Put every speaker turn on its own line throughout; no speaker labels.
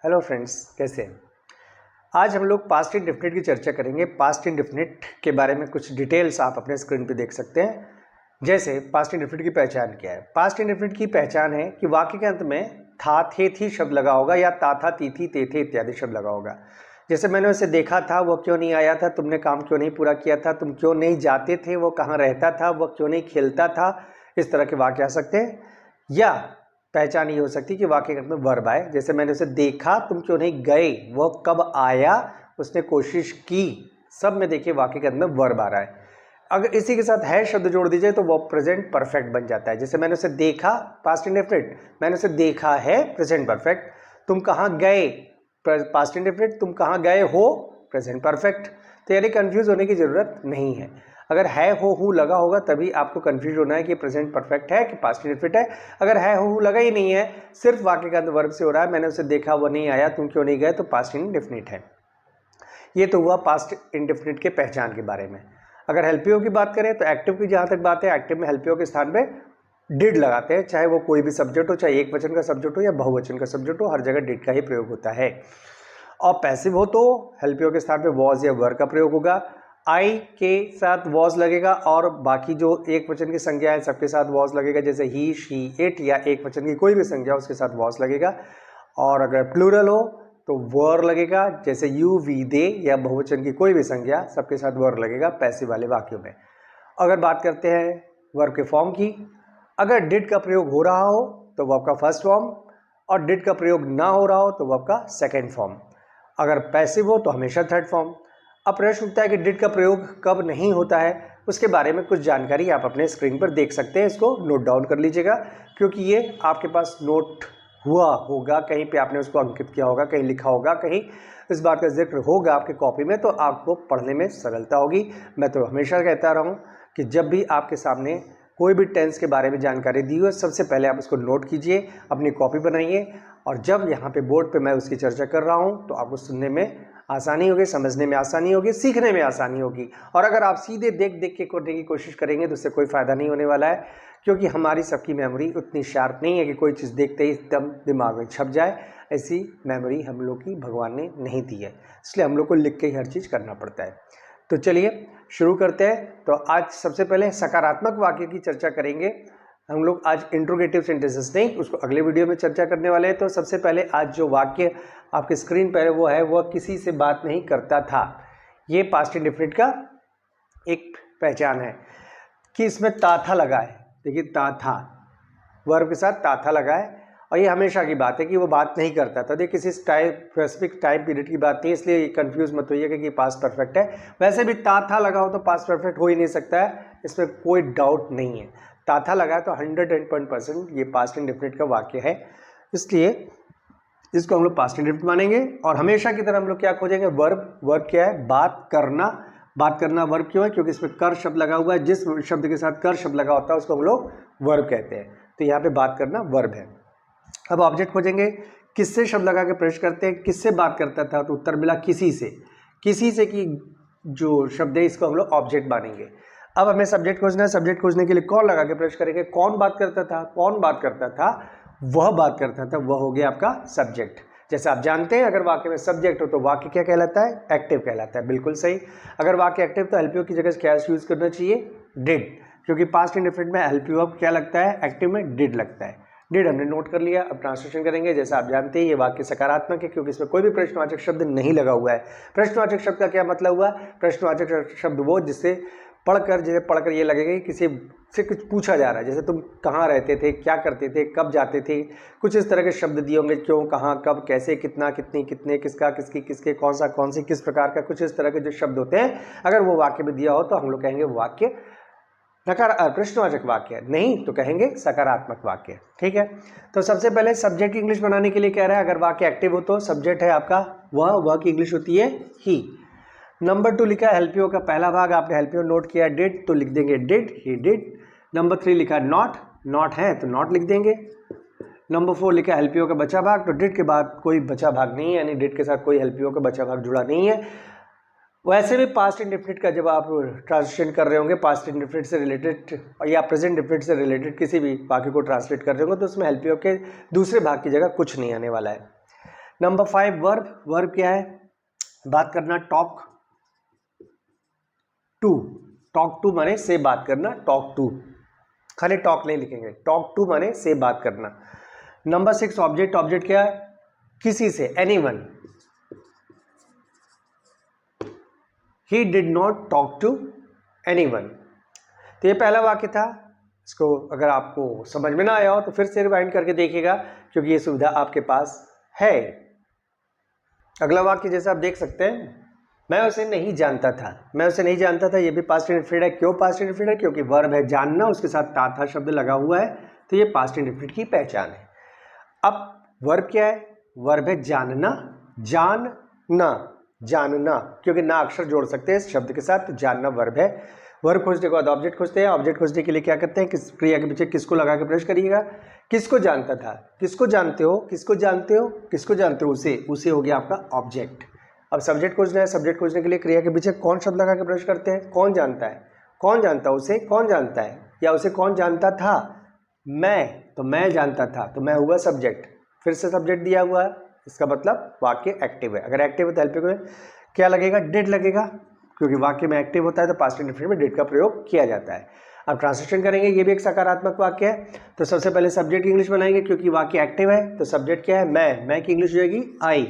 Hello friends, कैसे हैं? आज हम लोग पास्ट इंडेफिनिट की चर्चा करेंगे। पास्ट इंडेफिनिट के बारे में कुछ डिटेल्स आप अपने स्क्रीन पे देख सकते हैं। जैसे पास्ट इंडेफिनिट की पहचान क्या है? पास्ट इंडेफिनिट की पहचान है कि वाक्य के अंत में था, थे, थी शब्द लगा होगा या ता, था, ती, थी, ते, थे इत्यादि शब्द लगा होगा। जैसे मैंने उसे देखा था, वो क्यों नहीं आया था, तुमने काम क्यों नहीं पूरा किया था, तुम क्यों नहीं जाते थे, वो कहाँ रहता था, वो क्यों नहीं खेलता था। इस तरह के वाक्य आ सकते हैं। या पहचान ये हो सकती है कि वाक्य के अंत में वर्ब आए। जैसे मैंने उसे देखा, तुम क्यों नहीं गए, वो कब आया, उसने कोशिश की। सब में देखिए वाक्य के अंत में वर्ब आ रहा है। अगर इसी के साथ है शब्द जोड़ दीजिए तो वो प्रेजेंट परफेक्ट बन जाता है। जैसे मैंने उसे देखा, पास्ट इंडेफिनिट, मैंने उसे देखा है, प्रेजेंट परफेक्ट। तुम कहाँ गए, पास्ट इंडेफिनिट, तुम कहाँ गए हो, प्रेजेंट परफेक्ट। तो यानी कंफ्यूज होने की जरूरत नहीं है। अगर है हो हूँ लगा होगा तभी आपको कंफ्यूज होना है कि प्रेजेंट परफेक्ट है कि पास्ट इंडेफिनिट है। अगर है हो हूँ लगा ही नहीं है, सिर्फ वाक्य का अंत वर्ब से हो रहा है, मैंने उसे देखा वो नहीं आया, तुम क्यों नहीं गए, तो पास्ट इंडेफिनिट है। ये तो हुआ पास्ट इंडेफिनिट के पहचान के बारे में। अगर हेल्पियो की बात करें तो एक्टिव की जहाँ तक बात है, एक्टिव में हेल्पियो के स्थान पे डिड लगाते हैं, चाहे वो कोई भी सब्जेक्ट हो, चाहे एक वचन का सब्जेक्ट हो या बहुवचन का सब्जेक्ट हो, हर जगह डिड का ही प्रयोग होता है। और पैसिव हो तो हेल्पियो के स्थान पे वॉज या वर का प्रयोग होगा। आई के साथ वॉज लगेगा और बाकी जो एक वचन की संज्ञा है सबके साथ वॉज लगेगा। जैसे ही, शी, इट या एक वचन की कोई भी संज्ञा उसके साथ वॉज लगेगा। और अगर प्लूरल हो तो वर लगेगा, जैसे यू, वी, दे या बहुवचन की कोई भी संज्ञा सबके साथ वर लगेगा पैसिव वाले वाक्यों में। अगर बात करते हैं वर्ब के फॉर्म की, अगर डिड का प्रयोग हो रहा हो तो वर्ब का फर्स्ट फॉर्म, और डिड का प्रयोग ना हो रहा हो तो वर्ब का सेकेंड फॉर्म। अगर पैसिव हो तो हमेशा थर्ड फॉर्म। अब प्रश्न उठता है कि डिड का प्रयोग कब नहीं होता है, उसके बारे में कुछ जानकारी आप अपने स्क्रीन पर देख सकते हैं। इसको नोट डाउन कर लीजिएगा, क्योंकि ये आपके पास नोट हुआ होगा, कहीं पे आपने उसको अंकित किया होगा, कहीं लिखा होगा, कहीं इस बात का जिक्र होगा आपके कॉपी में, तो आपको पढ़ने में सरलता होगी। मैं तो हमेशा कहता रहा हूँ कि जब भी आपके सामने कोई भी टेंस के बारे में जानकारी दी हो, सबसे पहले आप उसको नोट कीजिए, अपनी कॉपी बनाइए, और जब यहाँ पे बोर्ड पे मैं उसकी चर्चा कर रहा हूँ तो आपको सुनने में आसानी होगी, समझने में आसानी होगी, सीखने में आसानी होगी। और अगर आप सीधे देख देख के करने की कोशिश करेंगे तो उससे कोई फ़ायदा नहीं होने वाला है, क्योंकि हमारी सबकी मेमोरी उतनी शार्प नहीं है कि कोई चीज़ देखते ही एकदम दिमाग में छप जाए। ऐसी मेमोरी हम लोग की भगवान ने नहीं दी है, इसलिए हम लोग को लिख के ही हर चीज़ करना पड़ता है। तो चलिए शुरू करते हैं। तो आज सबसे पहले सकारात्मक वाक्य की चर्चा करेंगे हम लोग। आज इंट्रोगेटिव सेंटेंसेस नहीं, उसको अगले वीडियो में चर्चा करने वाले हैं। तो सबसे पहले आज जो वाक्य आपके स्क्रीन पर है वो है, वह किसी से बात नहीं करता था। ये पास्ट इंडेफिनिट का एक पहचान है कि इसमें ता था लगा है। देखिए ता था, वर्ब के साथ ता था लगा है, और ये हमेशा की बात है कि वो बात नहीं करता था। देखिए किसी स्पेसिफिक टाइम पीरियड की बात नहीं है, इसलिए कंफ्यूज मत होइएगा कि पास्ट परफेक्ट है। वैसे भी ता था लगा हो तो पास्ट परफेक्ट हो ही नहीं सकता है, इसमें कोई डाउट नहीं है। ता था लगा है तो 100% ये पास्ट इंडेफिनिट का वाक्य है, इसलिए इसको हम लोग पास्ट इंडेफिनिट मानेंगे। और हमेशा की तरह हम लोग क्या खोजेंगे, वर्ब। वर्ब क्या है? बात करना। बात करना वर्ब क्यों है? क्योंकि इसमें कर शब्द लगा हुआ है। जिस शब्द के साथ कर शब्द लगा होता है उसको हम लोग वर्ब कहते हैं। तो यहाँ पे बात करना वर्ब है। अब ऑब्जेक्ट खोजेंगे, किससे शब्द लगा के प्रश्न करते हैं, किससे बात करता था, तो उत्तर मिला किसी से। किसी से की जो शब्द है इसको हम लोग ऑब्जेक्ट मानेंगे। अब हमें सब्जेक्ट खोजना है। सब्जेक्ट खोजने के लिए कौन लगा के प्रश्न करेंगे, कौन बात करता था, कौन बात करता था, वह बात करता था, वह हो गया आपका सब्जेक्ट। जैसे आप जानते हैं अगर वाक्य में सब्जेक्ट हो तो वाक्य क्या कहलाता है? एक्टिव कहलाता है। बिल्कुल सही। अगर वाक्य एक्टिव तो हेल्पियो की जगह क्या यूज करना चाहिए? डिड, क्योंकि पास्ट इंडेफिनिट में हेल्पियो अब क्या लगता है? एक्टिव में डिड लगता है। डिड हमने नोट कर लिया। अब ट्रांसलेशन करेंगे। जैसा आप जानते हैं ये वाक्य सकारात्मक है क्योंकि इसमें कोई भी प्रश्नवाचक शब्द नहीं लगा हुआ है। प्रश्नवाचक शब्द का क्या मतलब हुआ? प्रश्नवाचक शब्द वो जिससे पढ़कर ये लगेगा कि किसी से कुछ पूछा जा रहा है। जैसे तुम कहाँ रहते थे, क्या करते थे, कब जाते थे, कुछ इस तरह के शब्द दिए होंगे। क्यों, कहाँ, कब, कैसे, कितना, कितनी, कितने, किसका, किसकी, किसके, कौन सा, कौन सी, किस प्रकार का, कुछ इस तरह के जो शब्द होते हैं, अगर वो वाक्य में दिया हो तो हम लोग कहेंगे वाक्य प्रश्नवाचक वाक्य है, नहीं तो कहेंगे सकारात्मक वाक्य। ठीक है। तो सबसे पहले सब्जेक्ट की इंग्लिश बनाने के लिए कह रहा है, अगर वाक्य एक्टिव हो तो सब्जेक्ट है आपका वह की इंग्लिश होती है ही। नंबर 2 लिखा है हेल्पियो का पहला भाग, आपने हेल्पियो नोट किया डिड तो लिख देंगे डिड, ही डिड। नंबर 3 लिखा है नॉट, नॉट है तो नॉट लिख देंगे। नंबर 4 लिखा है हेल्पियो का बचा भाग, तो डिड के बाद कोई बचा भाग नहीं है, यानी डिड के साथ कोई हेल्पियो का बचा भाग जुड़ा नहीं है। वैसे भी पास्ट इंडेफिनिट का जब आप ट्रांसलेशन कर रहे होंगे, पास्ट इंडेफिनिट से रिलेटेड या प्रेजेंट इंडेफिनिट से रिलेटेड किसी भी वाक्य को ट्रांसलेट कर रहे होंगे तो उसमें हेल्पियो के दूसरे भाग की जगह कुछ नहीं आने वाला है। नंबर 5 वर्ब, वर्ब क्या है, बात करना, टॉक टू, टॉक टू माने से बात करना, टॉक टू, खाली टॉक नहीं लिखेंगे, टॉक टू माने से बात करना। नंबर 6 ऑब्जेक्ट, ऑब्जेक्ट क्या है, किसी से, anyone, he did not talk to anyone. तो ये पहला वाक्य था, इसको अगर आपको समझ में ना आया हो तो फिर से रिवाइंड करके देखिएगा, क्योंकि ये सुविधा आपके पास है। अगला वाक्य जैसे आप देख सकते हैं, मैं उसे नहीं जानता था, मैं उसे नहीं जानता था, ये भी पास्ट इंडेफिनिट है। क्यों पास्ट इंडेफिनिट है, क्योंकि वर्ब है जानना, उसके साथ था शब्द लगा हुआ है, तो ये पास्ट इंडेफिनिट की पहचान है। अब वर्ब क्या है, वर्ब है जानना, जानना, जानना, क्योंकि ना अक्षर जोड़ सकते हैं इस शब्द के साथ, तो जानना वर्ब है। वर्ब खोजने के बाद ऑब्जेक्ट खोजते हैं, ऑब्जेक्ट खोजने के लिए क्या करते हैं, किस क्रिया के पीछे किसको लगा के प्रश्न करिएगा, किसको जानता था, किसको जानते हो, किसको जानते हो, किसको जानते हो, उसे, उसे हो गया आपका ऑब्जेक्ट। अब सब्जेक्ट खोजना है, सब्जेक्ट खोजने के लिए क्रिया के पीछे कौन शब्द लगा के प्रश्न करते हैं, कौन जानता है, कौन जानता है उसे, कौन जानता है, या उसे कौन जानता था, मैं, तो मैं जानता था, तो मैं हुआ सब्जेक्ट, फिर से सब्जेक्ट दिया हुआ है, इसका मतलब वाक्य एक्टिव है। अगर एक्टिव है तो हेल्पिंग में क्या लगेगा, डिड लगेगा, क्योंकि वाक्य में एक्टिव होता है तो पास्ट इंडेफिनिट में डिड का प्रयोग किया जाता है। अब ट्रांसलेशन करेंगे, ये भी एक सकारात्मक वाक्य है, तो सबसे पहले सब्जेक्ट की इंग्लिश बनाएंगे, क्योंकि वाक्य एक्टिव है तो सब्जेक्ट क्या है, मैं की इंग्लिश हो जाएगी आई।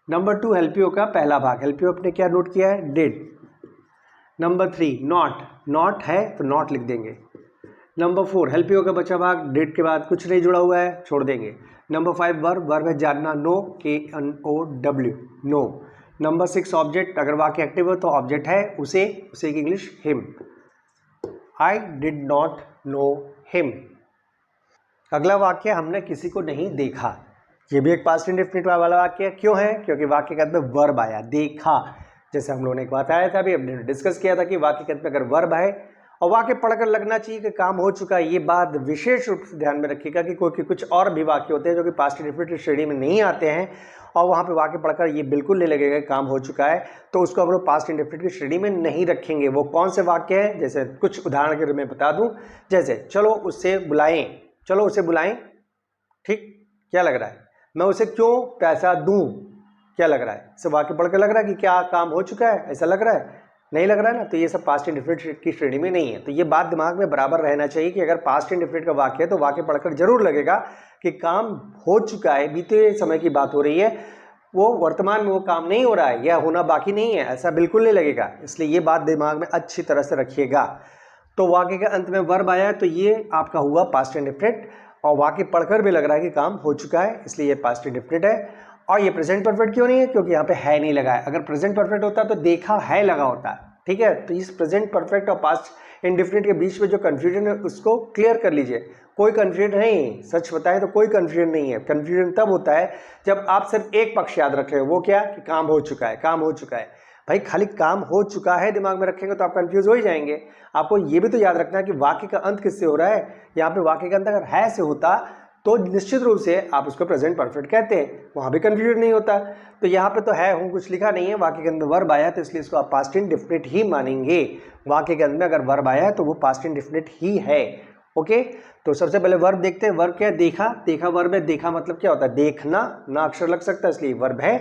नंबर 2 हेल्प यू का पहला भाग, हेल्प यू आपने क्या नोट किया है, डिड। नंबर 3 नॉट, नॉट है तो नॉट लिख देंगे। नंबर 4 हेल्प यू का बचा भाग, डिड के बाद कुछ नहीं जुड़ा हुआ है, छोड़ देंगे। नंबर 5 वर्ब, वर्ब है जानना, know, KNOW, know. Number 6 object, अगर वाक्य एक्टिव हो तो ऑब्जेक्ट है उसे, उसे की English him, I did not know him. अगला वाक्य, हमने किसी को नहीं देखा, ये भी एक पास्ट इंडेफिनिट वाला वाक्य है। क्यों है, क्योंकि वाक्य के अंत में वर्ब आया, देखा, जैसे हम लोगों ने एक बात आया था, अभी हमने डिस्कस किया था कि वाक्य के अंत में अगर वर्ब आए और वाक्य पढ़कर लगना चाहिए कि काम हो चुका है। ये बात विशेष रूप से ध्यान में रखिएगा कि कोई कुछ और भी वाक्य होते हैं जो कि पास्ट इंडेफिनिट श्रेणी में नहीं आते हैं, और वहाँ पे वाक्य पढ़कर ये बिल्कुल नहीं लगेगा काम हो चुका है, तो उसको हम लोग पास्ट इंडेफिनिट की श्रेणी में नहीं रखेंगे। वो कौन से वाक्य हैं, जैसे कुछ उदाहरण के रूप में बता दूं, जैसे चलो उससे बुलाएं, चलो उसे बुलाएं, ठीक, क्या लग रहा है, मैं उसे क्यों पैसा दूं, क्या लग रहा है, इसे वाक्य पढ़कर लग रहा है कि क्या काम हो चुका है, ऐसा लग रहा है, नहीं लग रहा है ना, तो ये सब पास्ट इंडेफिनिट की श्रेणी में नहीं है। तो ये बात दिमाग में बराबर रहना चाहिए कि अगर पास्ट इंडेफिनिट का वाक्य है तो वाक्य पढ़कर जरूर लगेगा कि काम हो चुका है, बीते समय की बात हो रही है, वो वर्तमान में वो काम नहीं हो रहा है या होना बाकी नहीं है, ऐसा बिल्कुल नहीं लगेगा। इसलिए ये बात दिमाग में अच्छी तरह से रखिएगा। तो वाक्य के अंत में वर्ब आया तो ये आपका हुआ पास्ट इंडेफिनिट, और वाक्य पढ़कर भी लग रहा है कि काम हो चुका है, इसलिए ये पास्ट इंडेफिनिट है। और ये प्रेजेंट परफेक्ट क्यों नहीं है, क्योंकि यहाँ पे है नहीं लगा है। अगर प्रेजेंट परफेक्ट होता तो देखा है लगा होता, ठीक है। तो इस प्रेजेंट परफेक्ट और पास्ट इंडेफिनिट के बीच में जो कंफ्यूजन है उसको क्लियर कर लीजिए। कोई कंफ्यूजन नहीं, सच बताएं तो कोई कंफ्यूजन नहीं है। कंफ्यूजन तब होता है जब आप सिर्फ एक पक्ष याद रख रहे हो, वो क्या कि काम हो चुका है, काम हो चुका है। भाई खाली काम हो चुका है दिमाग में रखेंगे तो आप कंफ्यूज हो ही जाएंगे। आपको ये भी तो याद रखना है कि वाक्य का अंत किससे हो रहा है। यहाँ पे वाक्य का अंत अगर है से होता तो निश्चित रूप से आप उसको प्रेजेंट परफेक्ट कहते हैं, वहां भी कंफ्यूजन नहीं होता। तो यहाँ पे तो है हूँ कुछ लिखा नहीं है, वाक्य के अंदर वर्ब आया तो इसलिए इसको आप पास्ट इंडेफिनिट ही मानेंगे। वाक्य के अंदर अगर वर्ब आया तो वो पास्ट इंडेफिनिट ही है। ओके, तो सबसे पहले वर्ब देखते हैं। वर्ब क्या है, देखा, देखा वर्ब है। देखा मतलब क्या होता है, देखना, ना अक्षर लग सकता है इसलिए वर्ब है।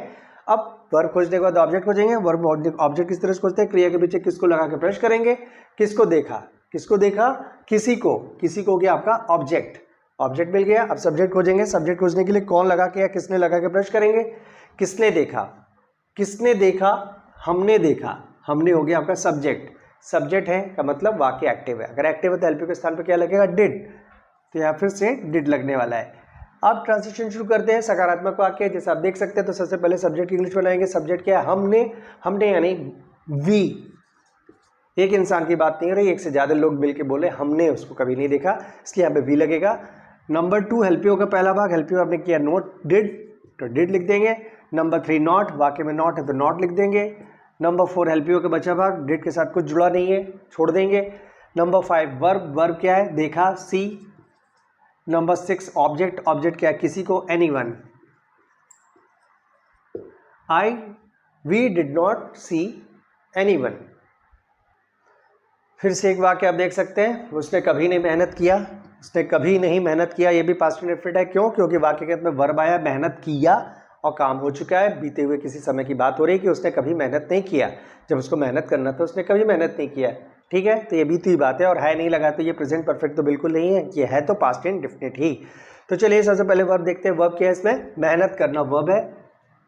अब वर्ब खोजने के बाद ऑब्जेक्ट खोजेंगे। वर्ब ऑब्जेक्ट किस तरह से खोजते हैं, क्रिया के पीछे किसको लगा के प्रश्न करेंगे, किसको देखा, किसको देखा, किसी को, किसी को हो गया आपका ऑब्जेक्ट, ऑब्जेक्ट मिल गया। अब सब्जेक्ट खोजेंगे। सब्जेक्ट खोजने के लिए कौन लगा के या किसने लगा के प्रश्न करेंगे, किसने देखा, किसने देखा, हमने देखा, हमने हो गया आपका सब्जेक्ट। सब्जेक्ट है का मतलब वाक्य एक्टिव है। अगर एक्टिव है तो एलपी के स्थान पर क्या लगेगा, डिड, तो यहाँ फिर से डिड लगने वाला है। अब ट्रांसलेशन शुरू करते हैं। सकारात्मक वाक्य जैसे आप देख सकते हैं तो सबसे पहले सब्जेक्ट की इंग्लिश बनाएंगे। सब्जेक्ट क्या है, हमने, हमने यानी वी, एक इंसान की बात नहीं हो रही, एक से ज्यादा लोग मिलके बोले हमने उसको कभी नहीं देखा, इसलिए यहाँ पे वी लगेगा। नंबर 2 हेल्पियो का पहला भाग, हेल्पियो आपने किया नोट, डिड, तो डिड लिख देंगे। नंबर 3 नॉट, वाक्य में नॉट है तो नॉट लिख देंगे। नंबर 4 हेल्पियो का बचा भाग, डिड के साथ कुछ जुड़ा नहीं है, छोड़ देंगे। नंबर 5 वर्ब, वर्ब क्या है, देखा, सी। नंबर 6 ऑब्जेक्ट, ऑब्जेक्ट क्या है, किसी को, anyone. We did not see anyone. फिर से एक वाक्य आप देख सकते हैं, उसने कभी नहीं मेहनत किया, उसने कभी नहीं मेहनत किया, ये भी पास्ट इंडेफिनिट है। क्यों, क्योंकि वाक्य के अंत में वर्ब आया, मेहनत किया, और काम हो चुका है, बीते हुए किसी समय की बात हो रही है कि उसने कभी मेहनत नहीं किया, जब उसको मेहनत करना था उसने कभी मेहनत नहीं किया। ठीक है, तो ये बीती हुई बात है। और है नहीं लगा तो ये प्रेजेंट परफेक्ट तो बिल्कुल नहीं है, ये है तो पास्ट इंडेफिनिट ही। तो चलिए सबसे पहले वर्ब देखते हैं। वर्ब क्या है इसमें? मेहनत करना वर्ब है,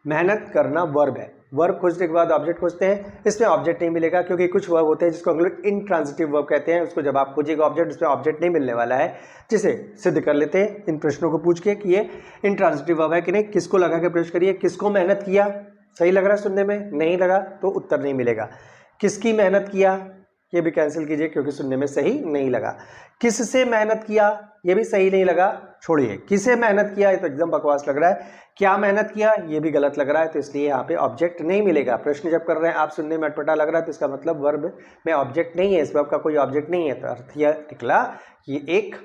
मेहनत करना वर्ब है। वर्ब खोजने के बाद ऑब्जेक्ट खोजते हैं। इसमें ऑब्जेक्ट नहीं मिलेगा क्योंकि कुछ वर्ब होते हैं जिसको हम लोग इंट्रांजिटिव वर्ब कहते हैं। उसको जब आप खोजिएगा ऑब्जेक्ट, उसमें ऑब्जेक्ट नहीं मिलने वाला है, जिसे सिद्ध कर लेते हैं इन प्रश्नों को पूछ के कि ये इंट्रांजिटिव वर्ब है कि नहीं। किसको लगा के प्रश्न करिए, किसको मेहनत किया, सही लग रहा है सुनने में, नहीं लगा तो उत्तर नहीं मिलेगा। किसकी मेहनत किया, ये भी कैंसिल कीजिए क्योंकि सुनने में सही नहीं लगा। किससे मेहनत किया, ये भी सही नहीं लगा, छोड़िए। किसे मेहनत किया, ये तो एकदम बकवास लग रहा है। क्या मेहनत किया, ये भी गलत लग रहा है, तो इसलिए यहाँ पे ऑब्जेक्ट नहीं मिलेगा। प्रश्न जब कर रहे हैं आप, सुनने में अटपटा लग रहा है तो इसका मतलब वर्ब में ऑब्जेक्ट नहीं है, इस वर्ब का कोई ऑब्जेक्ट नहीं है। तो अर्थ यह निकला ये एक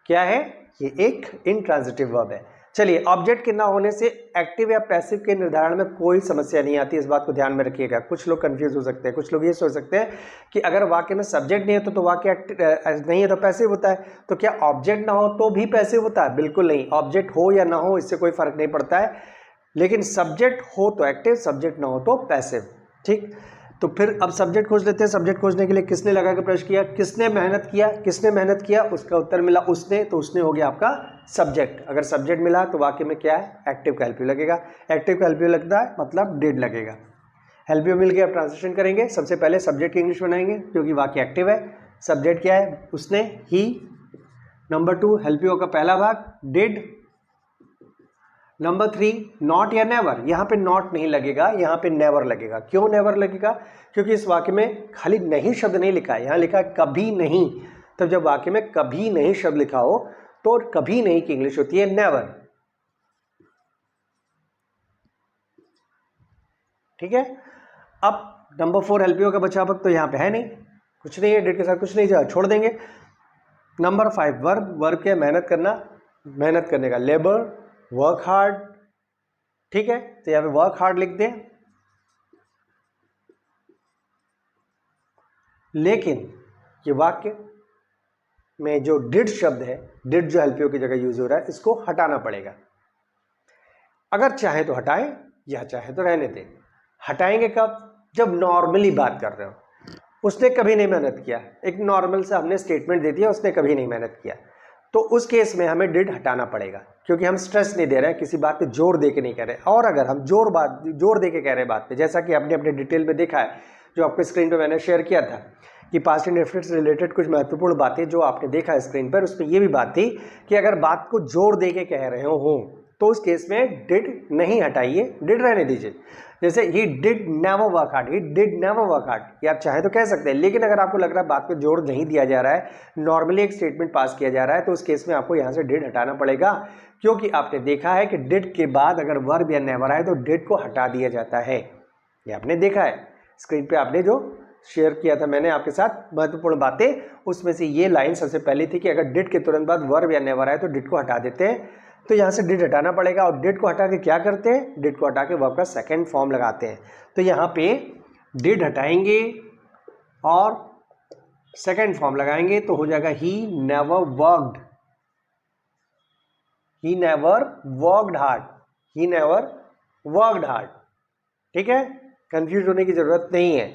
क्या है, ये एक इंट्रांजिटिव वर्ब है। चलिए, ऑब्जेक्ट के ना होने से एक्टिव या पैसिव के निर्धारण में कोई समस्या नहीं आती, इस बात को ध्यान में रखिएगा। कुछ लोग कंफ्यूज हो सकते हैं, कुछ लोग ये सोच सकते हैं कि अगर वाक्य में सब्जेक्ट नहीं है तो वाक्य नहीं है तो पैसिव होता है। तो क्या ऑब्जेक्ट ना हो तो भी पैसिव होता है? बिल्कुल नहीं, ऑब्जेक्ट हो या ना हो इससे कोई फर्क नहीं पड़ता है, लेकिन सब्जेक्ट हो तो एक्टिव, सब्जेक्ट ना हो तो पैसिव। ठीक, तो फिर अब सब्जेक्ट खोज लेते हैं। सब्जेक्ट खोजने के लिए किसने लगा के प्रश्न किया, किसने मेहनत किया, किसने मेहनत किया, उसका उत्तर मिला उसने, तो उसने हो गया आपका सब्जेक्ट। अगर सब्जेक्ट मिला तो वाक्य में क्या है, एक्टिव का हेल्पियो लगेगा। एक्टिव का हेल्पियो लगता है मतलब डिड लगेगा। हेल्पियो मिल गया, अब ट्रांसलेशन करेंगे। सबसे पहले सब्जेक्ट की इंग्लिश बनाएंगे क्योंकि वाक्य एक्टिव है। सब्जेक्ट क्या है, उसने, ही। नंबर 2 हेल्पियो का पहला भाग डिड। नंबर 3 नॉट या नेवर, यहाँ पे नॉट नहीं लगेगा, यहाँ पे नेवर लगेगा। क्यों नेवर लगेगा? क्योंकि इस वाक्य में खाली नहीं शब्द नहीं लिखा है, यहाँ लिखा है कभी नहीं। तब जब वाक्य में कभी नहीं शब्द लिखा हो तो कभी नहीं की इंग्लिश होती है नेवर। ठीक है, अब नंबर 4 हेल्पियो का बचा वक्त तो यहाँ पे है नहीं, कुछ नहीं है, डिड के साथ कुछ नहीं, छोड़ देंगे। Number 5 verb. वर्ब क्या है, मेहनत करना, मेहनत करने का लेबर, वर्क हार्ड। ठीक है, तो यहां पे वर्क हार्ड लिख दें। लेकिन ये वाक्य में जो डिड शब्द है, डिड जो हेल्पियो की जगह यूज हो रहा है, इसको हटाना पड़ेगा। अगर चाहे तो हटाएं या चाहे तो रहने दें। हटाएंगे कब? जब नॉर्मली बात कर रहे हो। उसने कभी नहीं मेहनत किया, एक नॉर्मल से हमने स्टेटमेंट दे दिया उसने कभी नहीं मेहनत किया, तो उस केस में हमें डिड हटाना पड़ेगा क्योंकि हम स्ट्रेस नहीं दे रहे हैं, किसी बात पे जोर दे के नहीं कह रहे। और अगर हम जोर दे के कह रहे हैं बात पे, जैसा कि आपने अपने डिटेल में देखा है, जो आपको स्क्रीन पे मैंने शेयर किया था कि पास्ट इंडेफिनिट से रिलेटेड कुछ महत्वपूर्ण बातें जो आपने देखा स्क्रीन पर, उसमें ये भी बात थी कि अगर बात को जोर दे के कह रहे हो तो उस केस में डिड नहीं हटाइए, डिड रहने दीजिए। जैसे he did never work hard, he did never work hard, ये आप चाहे तो कह सकते हैं। लेकिन अगर आपको लग रहा है बात पे जोर नहीं दिया जा रहा है, नॉर्मली एक स्टेटमेंट पास किया जा रहा है, तो उस केस में आपको यहाँ से डिड हटाना पड़ेगा, क्योंकि आपने देखा है कि डिड के बाद अगर वर्ब या नेवर आए तो डिड को हटा दिया जाता है। ये आपने देखा है स्क्रीन पे, आपने जो शेयर किया था मैंने आपके साथ महत्वपूर्ण बातें, उसमें से ये लाइन सबसे पहली थी कि अगर डिड के तुरंत बाद वर्ब या नेवर आए तो डिड को हटा देते हैं। तो यहाँ से डिड हटाना पड़ेगा, और डिड को हटा के क्या करते हैं, डिड को हटा के वर्ब का सेकंड फॉर्म लगाते हैं। तो यहाँ पे डिड हटाएंगे और सेकंड फॉर्म लगाएंगे तो हो जाएगा he never worked, he never worked hard, he never worked hard. ठीक है, कंफ्यूज होने की जरूरत नहीं है।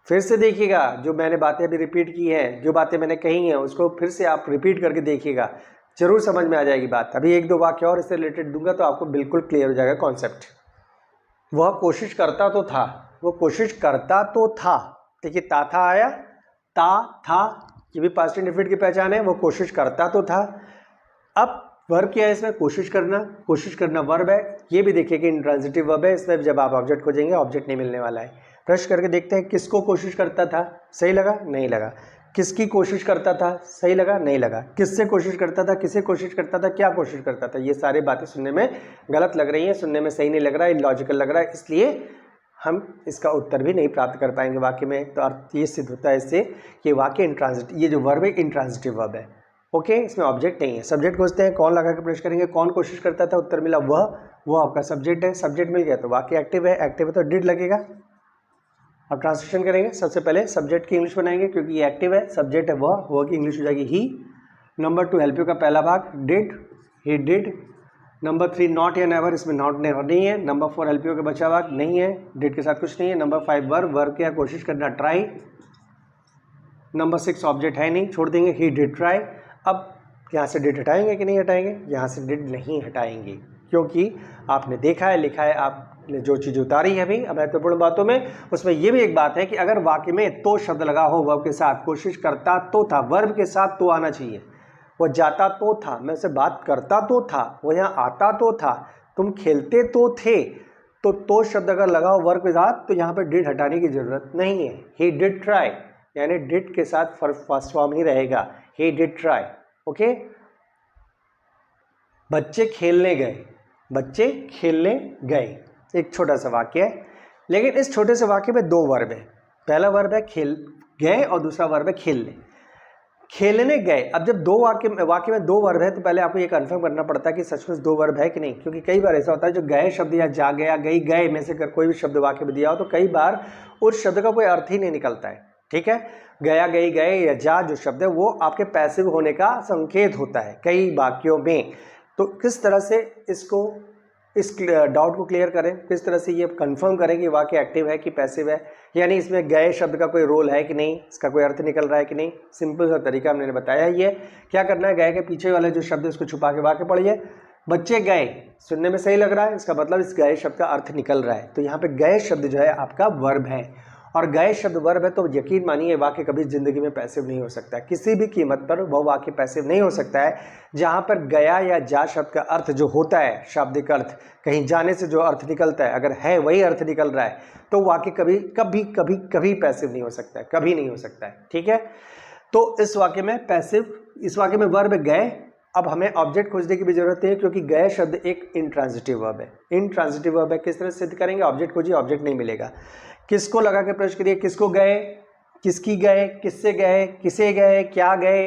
फिर से देखिएगा, जो मैंने बातें अभी रिपीट की हैं, जो बातें मैंने कही हैं, उसको फिर से आप रिपीट करके देखिएगा, जरूर समझ में आ जाएगी बात। अभी एक दो वाक्य और इससे रिलेटेड दूंगा तो आपको बिल्कुल क्लियर हो जाएगा कॉन्सेप्ट। वह कोशिश करता तो था, वो कोशिश करता तो था, देखिए ता था आया, ता था, ये भी पास्ट इंडेफिनिट की पहचान है, वो कोशिश करता तो था। अब वर्ब क्या है इसमें, कोशिश करना, कोशिश करना वर्ब है। ये भी देखिए कि इंट्रांजिटिव वर्ब है, इसमें जब आप ऑब्जेक्ट खोजेंगे ऑब्जेक्ट नहीं मिलने वाला है। प्रश्न करके देखते हैं, किसको कोशिश करता था, सही लगा नहीं लगा। किसकी कोशिश करता था, सही लगा नहीं लगा। किससे कोशिश करता था, किसे कोशिश करता था, क्या कोशिश करता था, ये सारी बातें सुनने में गलत लग रही हैं, सुनने में सही नहीं लग रहा है, इलॉजिकल लग रहा है, इसलिए हम इसका उत्तर भी नहीं प्राप्त कर पाएंगे वाक्य में। तो अर्थ ये सिद्ध होता है इससे कि वाक्य इंट्रांजिटिव, ये जो वर्ब है इंट्रांजिटिव वर्ब है। ओके, इसमें ऑब्जेक्ट नहीं है। सब्जेक्ट खोजते हैं, कौन लगा के प्रश्न करेंगे, कौन कोशिश करता था, उत्तर मिला वह आपका सब्जेक्ट है। सब्जेक्ट मिल गया तो वाक्य एक्टिव है, एक्टिव है तो डिड लगेगा। अब ट्रांसलेशन करेंगे, सबसे पहले सब्जेक्ट की इंग्लिश बनाएंगे क्योंकि ये एक्टिव है, सब्जेक्ट है वह की इंग्लिश हो जाएगी ही। नंबर 2 हेल्पियो का पहला भाग did, he did. Number 3 not या नेवर, इसमें नॉट नेवर नहीं है। नंबर 4 हेल्प के बचा हुआ नहीं है, डिड के साथ कुछ नहीं है। नंबर 5 वर्ब क्या कोशिश करना, ट्राई। नंबर 6 ऑब्जेक्ट है नहीं, छोड़ देंगे, ही डिड ट्राई। अब यहाँ से डिड हटाएंगे कि नहीं हटाएंगे, यहाँ से डिड नहीं हटाएंगे, क्योंकि आपने देखा है, लिखा है, आपने जो चीज़ उतारी है अभी महत्वपूर्ण बातों में, उसमें ये भी एक बात है कि अगर वाक्य में तो शब्द लगा हो वर्ब के साथ, कोशिश करता तो था, वर्ब के साथ तो आना चाहिए। वो जाता तो था, मैं उससे बात करता तो था, वो यहाँ आता तो था, तुम खेलते तो थे, तो शब्द अगर लगा हो वर्ब के साथ तो यहाँ पे डिड हटाने की जरूरत नहीं है। ही डिड ट्राई, यानी डिड के साथ फर्स्ट फॉर्म ही रहेगा, ही डिड ट्राई। ओके, बच्चे खेलने गए, बच्चे खेलने गए, एक छोटा सा वाक्य है, लेकिन इस छोटे से वाक्य में दो वर्ब है। पहला वर्ब है खेल गए और दूसरा वर्ब है खेलने। खेलने गए, अब जब दो वाक्य में दो वर्ब है तो पहले आपको ये कंफर्म करना पड़ता है कि सचमुच दो वर्ब है कि नहीं, क्योंकि कई बार ऐसा होता है जो गए शब्द या जा गया, गई, गए में से कोई भी शब्द वाक्य में दिया हो तो कई बार उस शब्द का कोई अर्थ ही नहीं निकलता है। ठीक है, गया, गई, गए या जा जो शब्द है वो आपके पैसिव होने का संकेत होता है कई वाक्यों में। तो किस तरह से इस डाउट को क्लियर करें, किस तरह से ये कंफर्म करें कि वाक्य एक्टिव है कि पैसिव है, यानी इसमें गए शब्द का कोई रोल है कि नहीं, इसका कोई अर्थ निकल रहा है कि नहीं। सिंपल सा तरीका मैंने बताया है। ये क्या करना है, गए के पीछे वाले जो शब्द है उसको छुपा के वाक्य पढ़िए। बच्चे गए सुनने में सही लग रहा है, इसका मतलब इस गए शब्द का अर्थ निकल रहा है। तो यहाँ पे गए शब्द जो है आपका वर्ब है, और गए शब्द वर्ब है तो यकीन मानिए वाक्य कभी जिंदगी में पैसिव नहीं हो सकता है, किसी भी कीमत पर वह वाक्य पैसिव नहीं हो सकता है। जहाँ पर गया या जा शब्द का अर्थ जो होता है, शाब्दिक अर्थ, कहीं जाने से जो अर्थ निकलता है, अगर है वही अर्थ निकल रहा है तो वाक्य कभी कभी कभी कभी पैसिव नहीं हो सकता है, कभी नहीं हो सकता है। ठीक है, तो इस वाक्य में पैसिव, इस वाक्य में वर्ब गए। अब हमें ऑब्जेक्ट खोजने की भी जरूरत है, क्योंकि गए शब्द एक इंट्रांजिटिव वर्ब है। इंट्रांजिटिव वर्ब है, किस तरह सिद्ध करेंगे, ऑब्जेक्ट खोजिए, ऑब्जेक्ट नहीं मिलेगा। किसको लगा के प्रश्न करिए, किसको गए, किसकी गए, किससे गए, किसे गए, क्या गए।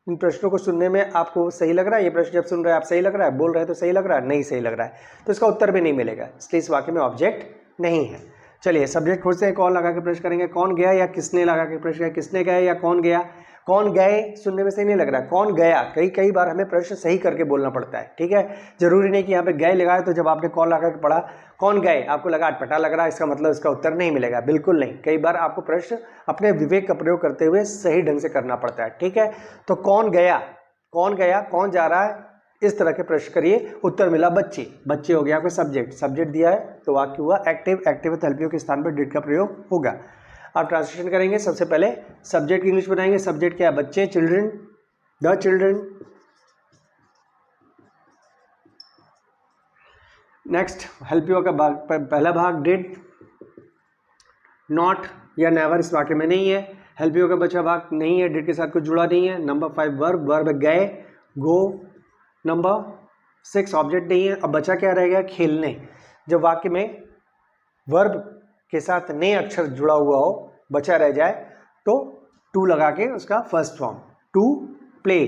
इन प्रश्नों को सुनने में आपको सही लग रहा है, ये प्रश्न जब सुन रहे हैं आप सही लग रहा है, बोल रहे हैं तो सही लग रहा है, नहीं सही लग रहा है तो इसका उत्तर भी नहीं मिलेगा, इसलिए इस वाक्य में ऑब्जेक्ट नहीं है। चलिए सब्जेक्ट खोजते हैं, कौन लगा के प्रश्न करेंगे, कौन गया या किसने लगा के प्रश्न, किसने गए या कौन गया। कौन गए सुनने में सही नहीं लग रहा है, कौन गया, कई बार हमें प्रश्न सही करके बोलना पड़ता है। ठीक है, जरूरी नहीं कि यहाँ पे गए लगाए तो जब आपने कौन लगा के पढ़ा कौन गए आपको लगा अटपटा लग रहा है, इसका मतलब इसका उत्तर नहीं मिलेगा, बिल्कुल नहीं। कई बार आपको प्रश्न अपने विवेक का प्रयोग करते हुए सही ढंग से करना पड़ता है। ठीक है, तो कौन गया, कौन गया, कौन जा रहा है, इस तरह के प्रश्न करिए। उत्तर मिला बच्चे, बच्चे हो गया आपका सब्जेक्ट, सब्जेक्ट दिया है तो वाक्य हुआ एक्टिव, एक्टिव हेल्पियों के स्थान पर डिड का प्रयोग होगा। आप ट्रांसलेशन करेंगे, सबसे पहले सब्जेक्ट की इंग्लिश बनाएंगे। सब्जेक्ट क्या है, बच्चे, चिल्ड्रन, द चिल्ड्रन। नेक्स्ट हेल्पियो का भाग, पहला भाग डिड, नॉट या नेवर इस वाक्य में नहीं है। हेल्पियो का बचा भाग नहीं है, डिड के साथ कुछ जुड़ा नहीं है। नंबर 5 वर्ब, वर्ब गए, गो। नंबर 6 ऑब्जेक्ट नहीं है। अब बचा क्या रह गया, खेलने। जब वाक्य में वर्ब के साथ ने अक्षर जुड़ा हुआ हो, बचा रह जाए तो टू लगा के उसका फर्स्ट फॉर्म, टू प्ले।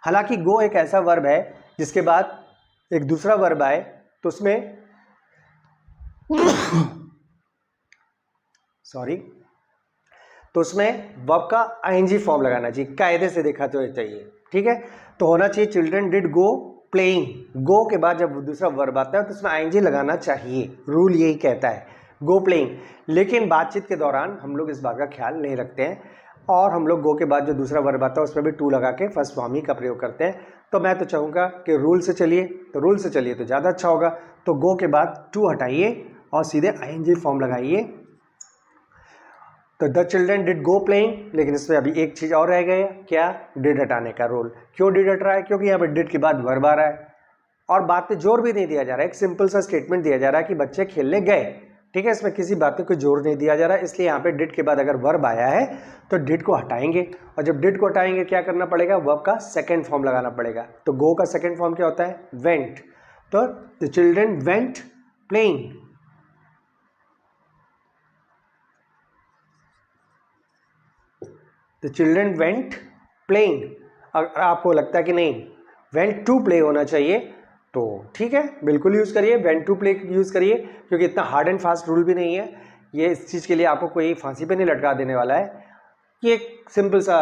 हालांकि गो एक ऐसा वर्ब है जिसके बाद एक दूसरा वर्ब आए तो उसमें सॉरी, तो उसमें वर्ब का आईएनजी फॉर्म लगाना चाहिए, कायदे से देखा तो चाहिए। ठीक है, तो होना चाहिए चिल्ड्रन डिड गो प्लेइंग। गो के बाद जब दूसरा वर्ब आता है तो उसमें आईएनजी लगाना चाहिए, रूल यही कहता है, गो प्लेइंग। लेकिन बातचीत के दौरान हम लोग इस बात का ख्याल नहीं रखते हैं और हम लोग गो के बाद जो दूसरा वर्ब आता है उसमें भी टू लगा के फर्स्ट फॉर्म ही का प्रयोग करते हैं। तो मैं तो चाहूँगा कि रूल से चलिए, तो रूल से चलिए तो ज़्यादा अच्छा होगा। तो गो के बाद टू हटाइए और सीधे आईएनजी फॉर्म लगाइए। तो the children did go playing, लेकिन इसमें अभी एक चीज़ और रह गया, क्या, डिड हटाने का रोल। क्यों डिड हट रहा है, क्योंकि यहाँ पर डिड के बाद वर्ब आ रहा है और बात पे जोर भी नहीं दिया जा रहा है, एक सिंपल सा स्टेटमेंट दिया जा रहा है कि बच्चे खेलने गए। ठीक है, इसमें किसी बात पे कोई जोर नहीं दिया जा रहा है, इसलिए यहाँ पे डिड के बाद अगर वर्ब आया है तो डिड को हटाएंगे, और जब डिड को हटाएंगे क्या करना पड़ेगा, वर्ब का सेकेंड फॉर्म लगाना पड़ेगा। तो गो का सेकेंड फॉर्म क्या होता है, वेंट। तो the children went playing. The children went playing. अगर आपको लगता है कि नहीं वेंट टू प्ले होना चाहिए तो ठीक है, बिल्कुल यूज़ करिए, वेंट टू प्ले यूज़ करिए, क्योंकि इतना हार्ड एंड फास्ट रूल भी नहीं है ये, इस चीज़ के लिए आपको कोई फांसी पे नहीं लटका देने वाला है। ये एक सिंपल सा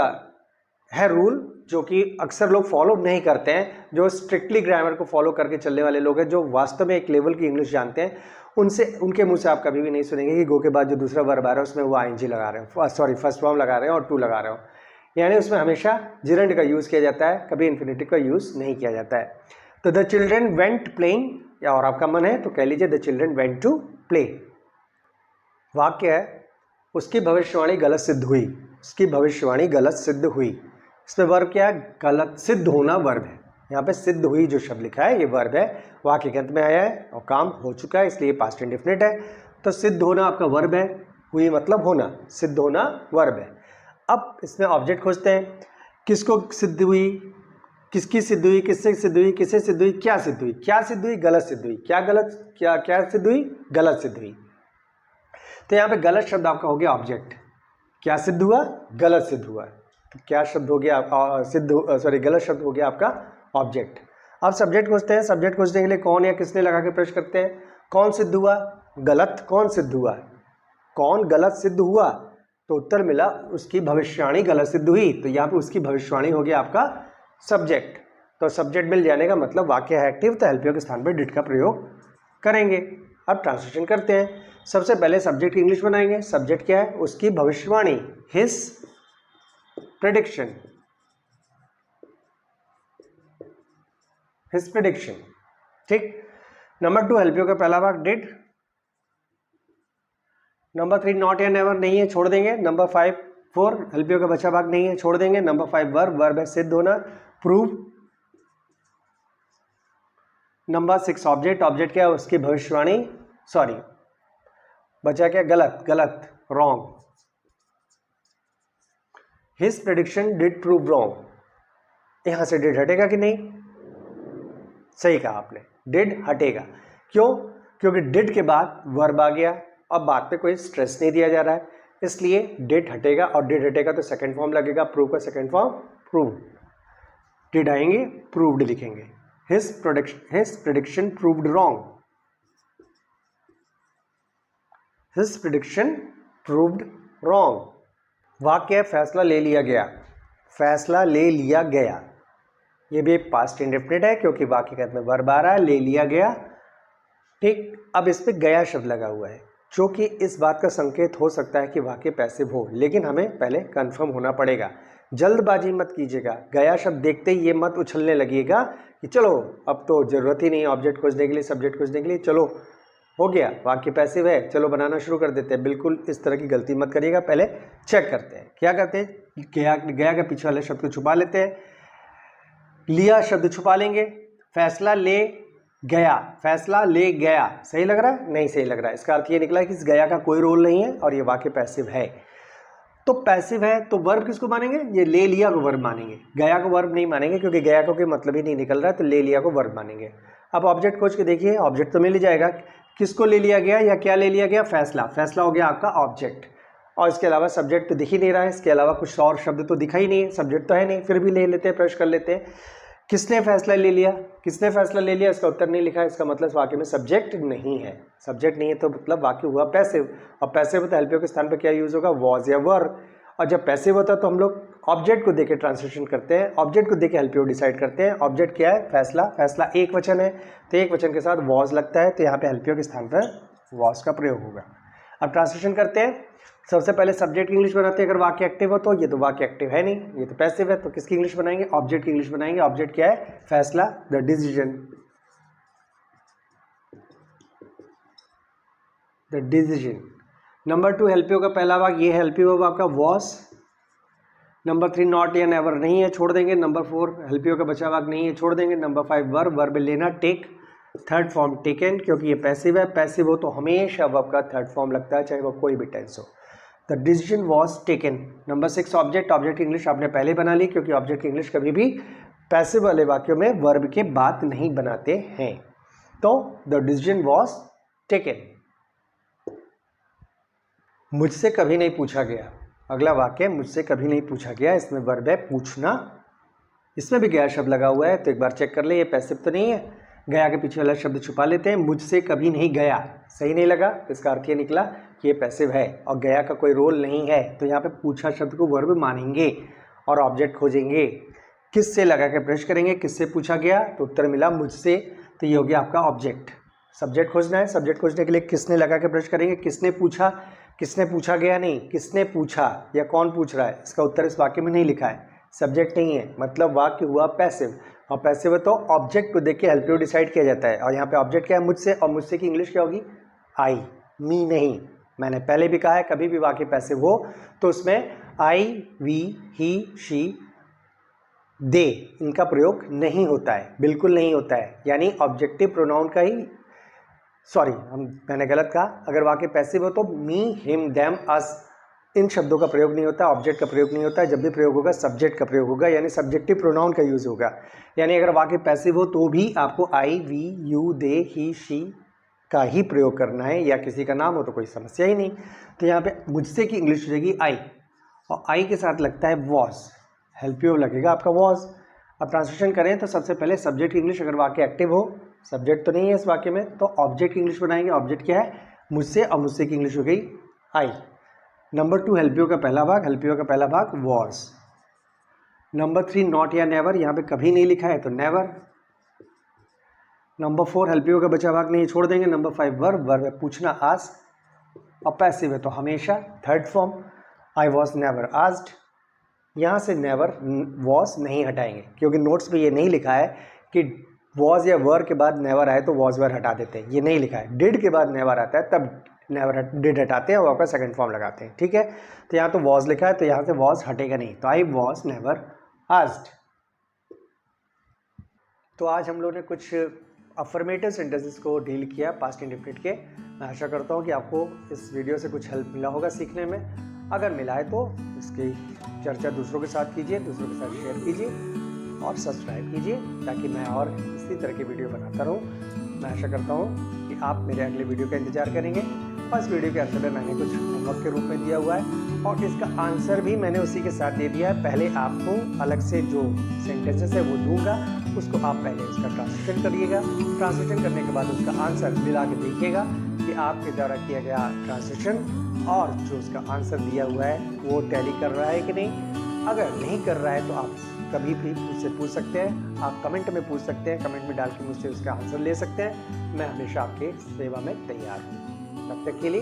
है रूल जो कि अक्सर लोग फॉलो नहीं करते हैं। जो स्ट्रिक्टली ग्रामर को फॉलो करके चलने वाले लोग हैं, जो वास्तव में एक लेवल की इंग्लिश जानते हैं, उनके मुंह से आप कभी भी नहीं सुनेंगे कि गो के बाद जो दूसरा वर्ब आ रहा है उसमें वो आईएनजी लगा रहे हो, सॉरी फर्स्ट फॉर्म लगा रहे हो और टू लगा रहे हो, यानी उसमें हमेशा जिरंड का यूज़ किया जाता है, कभी इन्फिनिटिव का यूज़ नहीं किया जाता है। तो द चिल्ड्रन वेंट प्लेइंग, या और आपका मन है तो कह लीजिए the children went to play. वाक्य है उसकी भविष्यवाणी गलत सिद्ध हुई, उसकी भविष्यवाणी गलत सिद्ध हुई। इसमें वर्ब क्या है? गलत, सिद्ध होना वर्ब है। यहाँ पे सिद्ध हुई जो शब्द लिखा है ये वर्ब है, वाक्य के अंत में आया है और काम हो चुका है, इसलिए पास्ट इंडेफिनिट है। तो सिद्ध होना आपका वर्ब है, हुई मतलब होना, सिद्ध होना वर्ब है। अब इसमें ऑब्जेक्ट खोजते हैं, किसको सिद्ध हुई, किसकी सिद्ध हुई, किससे सिद्ध हुई, किससे सिद्ध हुई, क्या सिद्ध हुई, क्या सिद्ध हुई, गलत सिद्ध हुई, क्या गलत, क्या सिद्ध हुई, गलत सिद्ध हुई। तो यहाँ पे गलत शब्द आपका हो गया ऑब्जेक्ट, क्या सिद्ध हुआ, गलत सिद्ध हुआ। तो क्या शब्द हो गया, गलत शब्द हो गया आपका ऑब्जेक्ट। अब सब्जेक्ट खोजते हैं, सब्जेक्ट खोजने के लिए कौन या किसने लगा के प्रश्न करते हैं, कौन सिद्ध हुआ, गलत, कौन सिद्ध हुआ, कौन गलत सिद्ध हुआ, तो उत्तर मिला उसकी भविष्यवाणी गलत सिद्ध हुई। तो यहाँ पे उसकी भविष्यवाणी हो गया आपका सब्जेक्ट। तो सब्जेक्ट मिल जाने का मतलब वाक्य है एक्टिव, तो हेल्पियो के स्थान पर डिड का प्रयोग करेंगे। अब ट्रांसलेशन करते हैं। सबसे पहले सब्जेक्ट की इंग्लिश बनाएंगे। सब्जेक्ट क्या है, उसकी भविष्यवाणी, हिज प्रेडिक्शन, हिज प्रेडिक्शन, ठीक। नंबर 2 हेल्पियो का पहला भाग डिड। नंबर 3 नॉट या नेवर नहीं है, छोड़ देंगे। नंबर 4 हेल्पियो का बचा भाग नहीं है, छोड़ देंगे। नंबर 5 वर्ब, वर्ब है सिद्ध होना, प्रूव। नंबर 6 ऑब्जेक्ट, ऑब्जेक्ट क्या है, उसकी भविष्यवाणी, सॉरी बचा क्या, गलत, गलत, wrong. His prediction did prove wrong. यहां से डिड हटेगा कि नहीं, सही कहा आपने, डिड हटेगा। क्यों? क्योंकि डिड के बाद वर्ब आ गया, अब बात पे कोई स्ट्रेस नहीं दिया जा रहा है, इसलिए डिड हटेगा। और डिड हटेगा तो सेकंड फॉर्म लगेगा, प्रूव का सेकंड फॉर्म प्रूव। डिड आएंगे, प्रूव्ड लिखेंगे। His prediction proved wrong, his prediction proved wrong. वाक्य है फैसला ले लिया गया, फैसला ले लिया गया। ये भी एक पास्ट इंडेफिनिट है क्योंकि वाक्य के अंत में वर्ब आ रहा है, ले लिया गया, ठीक। अब इस पे गया शब्द लगा हुआ है जो कि इस बात का संकेत हो सकता है कि वाक्य पैसिव हो, लेकिन हमें पहले कंफर्म होना पड़ेगा। जल्दबाजी मत कीजिएगा, गया शब्द देखते ही ये मत उछलने लगिएगा कि चलो अब तो जरूरत ही नहीं ऑब्जेक्ट खोजने के लिए, सब्जेक्ट खोजने के लिए, चलो हो गया वाक्य पैसिव है, चलो बनाना शुरू कर देते हैं। बिल्कुल इस तरह की गलती मत करिएगा, पहले चेक करते हैं। क्या करते हैं, गया के पीछे वाले शब्द को छुपा लेते हैं, लिया शब्द छुपा लेंगे, फैसला ले गया, फैसला ले गया, सही लग रहा है, नहीं सही लग रहा है, इसका अर्थ ये निकला कि इस गया का कोई रोल नहीं है और ये वाक्य पैसिव है। तो पैसिव है तो वर्ब किसको मानेंगे, ये ले लिया को वर्ब मानेंगे, गया को वर्ब नहीं मानेंगे क्योंकि गया को कोई मतलब ही नहीं निकल रहा है, तो ले लिया को वर्ब मानेंगे। अब ऑब्जेक्ट खोज के देखिए, ऑब्जेक्ट तो मिल ही जाएगा, किसको ले लिया गया या क्या ले लिया गया, फैसला, फैसला हो गया आपका ऑब्जेक्ट। और इसके अलावा सब्जेक्ट तो दिख ही नहीं रहा है, इसके अलावा कुछ और शब्द तो दिखा ही नहीं है, सब्जेक्ट तो है नहीं, फिर भी ले लेते हैं, प्रश्न कर लेते हैं। किसने फैसला ले लिया, किसने फैसला ले लिया, इसका उत्तर नहीं लिखा है, इसका मतलब वाक्य में सब्जेक्ट नहीं है। सब्जेक्ट नहीं है तो मतलब वाक्य हुआ पैसिव, और पैसिव तो हेल्पियो के स्थान पर क्या यूज होगा, वॉज या वर। और जब पैसिव होता है तो हम लोग ऑब्जेक्ट को देके ट्रांसलेशन करते हैं, ऑब्जेक्ट को देके हेल्पियो डिसाइड करते हैं। ऑब्जेक्ट क्या है, फैसला, फैसला एक वचन है तो एक वचन के साथ वॉज लगता है, तो यहाँ पे हेल्पियो के स्थान पर वॉज का प्रयोग होगा। अब ट्रांसलेशन करते हैं। सबसे पहले सब्जेक्ट की इंग्लिश बनाते हैं, अगर वाक्य एक्टिव हो तो, ये तो वाक्य एक्टिव है नहीं, ये तो पैसिव है, तो किसकी इंग्लिश बनाएंगे, ऑब्जेक्ट की इंग्लिश बनाएंगे। ऑब्जेक्ट क्या है, फैसला, the decision, the decision. Number 2 हेल्पियो का पहला भाग, ये हेल्पियो आपका वॉज। नंबर 3 नॉट या नेवर नहीं है, छोड़ देंगे। नंबर 4 हेल्पियो का बचा भाग नहीं है, छोड़ देंगे। नंबर 5 वर्ब, वर्ब लेना, टेक, थर्ड फॉर्म टेकन, क्योंकि ये पैसिव है, पैसिव हो तो हमेशा वर्ब का थर्ड फॉर्म लगता है, चाहे वो कोई भी टेंस हो। The decision was taken. Number 6 object, object की इंग्लिश आपने पहले बना ली क्योंकि ऑब्जेक्ट की इंग्लिश कभी भी पैसिव वाले वाक्यों में वर्ब के बाद नहीं बनाते हैं। तो द डिसीजन वॉज टेकन। मुझसे कभी नहीं पूछा गया, अगला वाक्य मुझसे कभी नहीं पूछा गया, इसमें वर्ब है पूछना, इसमें भी गया शब्द लगा हुआ है, तो एक बार चेक कर ले, ये पैसिव तो नहीं है। गया के पीछे वाला शब्द छुपा लेते हैं, मुझसे कभी नहीं गया, सही नहीं लगा, इसका अर्थ ये निकला कि ये पैसिव है और गया का कोई रोल नहीं है, तो यहाँ पे पूछा शब्द को वर्ब मानेंगे। और ऑब्जेक्ट खोजेंगे। किससे लगा के प्रश्न करेंगे, किससे पूछा गया, तो उत्तर मिला मुझसे, तो ये हो गया आपका ऑब्जेक्ट। सब्जेक्ट खोजना है, सब्जेक्ट खोजने के लिए किसने लगा के प्रश्न करेंगे, किसने पूछा गया नहीं, किसने पूछा या कौन पूछ रहा है, इसका उत्तर इस वाक्य में नहीं लिखा है, सब्जेक्ट नहीं है, मतलब वाक्य हुआ पैसिव। और पैसिव है तो ऑब्जेक्ट को देख के हेल्प यू डिसाइड किया जाता है। और यहाँ पे ऑब्जेक्ट क्या है, मुझसे, और मुझसे की इंग्लिश क्या होगी, आई, मी नहीं। मैंने पहले भी कहा है कभी भी वाक्य पैसिव हो तो उसमें आई, वी, ही, शी, दे इनका प्रयोग नहीं होता है, बिल्कुल नहीं होता है। यानी ऑब्जेक्टिव प्रोनाउन का ही, मैंने गलत कहा, अगर वाक्य पैसिव हो तो मी, हिम, देम, अस इन शब्दों का प्रयोग नहीं होता, ऑब्जेक्ट का प्रयोग नहीं होता है। जब भी प्रयोग होगा सब्जेक्ट का प्रयोग होगा, यानी सब्जेक्टिव प्रोनाउन का यूज होगा। यानी अगर वाक्य पैसिव हो तो भी आपको I, we, you, they, he, she का ही प्रयोग करना है, या किसी का नाम हो तो कोई समस्या ही नहीं। तो यहाँ पे मुझसे की इंग्लिश हो जाएगी आई, और आई के साथ लगता है वॉज, हेल्प यू लगेगा आपका वॉज। अब ट्रांसलेशन करें तो सबसे पहले सब्जेक्ट की इंग्लिश, अगर वाक्य एक्टिव हो, सब्जेक्ट तो नहीं है इस वाक्य में, तो ऑब्जेक्ट की इंग्लिश बनाएंगे। ऑब्जेक्ट क्या है, मुझसे, और मुझसे की इंग्लिश हो गई आई। नंबर 2 हेल्प यू का पहला भाग, हेल्प यू का पहला भाग वॉज। नंबर 3 नॉट या नेवर, यहाँ पे कभी नहीं लिखा है तो नेवर। नंबर 4 हेल्प यू का बचा भाग नहीं, छोड़ देंगे। नंबर 5 वर्ब, वर्ब है पूछना, आस्क, और पैसिव है तो हमेशा, third form I was never asked. यहाँ से नेवर वॉज नहीं हटाएंगे, क्योंकि नोट्स पे ये नहीं लिखा है कि वॉज या वर के बाद नेवर आए तो वॉज वर हटा देते हैं, ये नहीं लिखा है। डिड के बाद नेवर आता है तब नेवर डिड हटाते हैं और आपका सेकंड फॉर्म लगाते हैं, ठीक है। तो यहाँ तो वॉज लिखा है तो यहाँ से वॉज हटेगा नहीं, तो आई वॉज नेवर आस्क्ड। तो आज हम लोगों ने कुछ अफर्मेटिव सेंटेंसेस को डील किया पास्ट इंडेफिनिट के। मैं आशा करता हूँ कि आपको इस वीडियो से कुछ हेल्प मिला होगा सीखने में। अगर मिला है तो इसकी चर्चा दूसरों के साथ कीजिए, दूसरों के साथ शेयर कीजिए और सब्सक्राइब कीजिए, ताकि मैं और इसी तरह की वीडियो बनाता रहूँ। मैं आशा करता हूँ कि आप मेरे अगले वीडियो का इंतजार करेंगे। और इस वीडियो के अंत में मैंने कुछ होमवर्क के रूप में दिया हुआ है और इसका आंसर भी मैंने उसी के साथ दे दिया है। पहले आपको अलग से जो सेंटेंसेस है वो दूंगा, उसको आप पहले उसका ट्रांसलेशन करिएगा। ट्रांसलेशन करने के बाद उसका आंसर मिला के देखिएगा कि आपके द्वारा किया गया ट्रांसलेशन और जो उसका आंसर दिया हुआ है वो टैली कर रहा है कि नहीं। अगर नहीं कर रहा है तो आप कभी भी मुझसे पूछ सकते हैं, आप कमेंट में पूछ सकते हैं, कमेंट में डाल के मुझसे उसका आंसर ले सकते हैं। मैं हमेशा आपके सेवा में तैयार हूँ। तब तक के लिए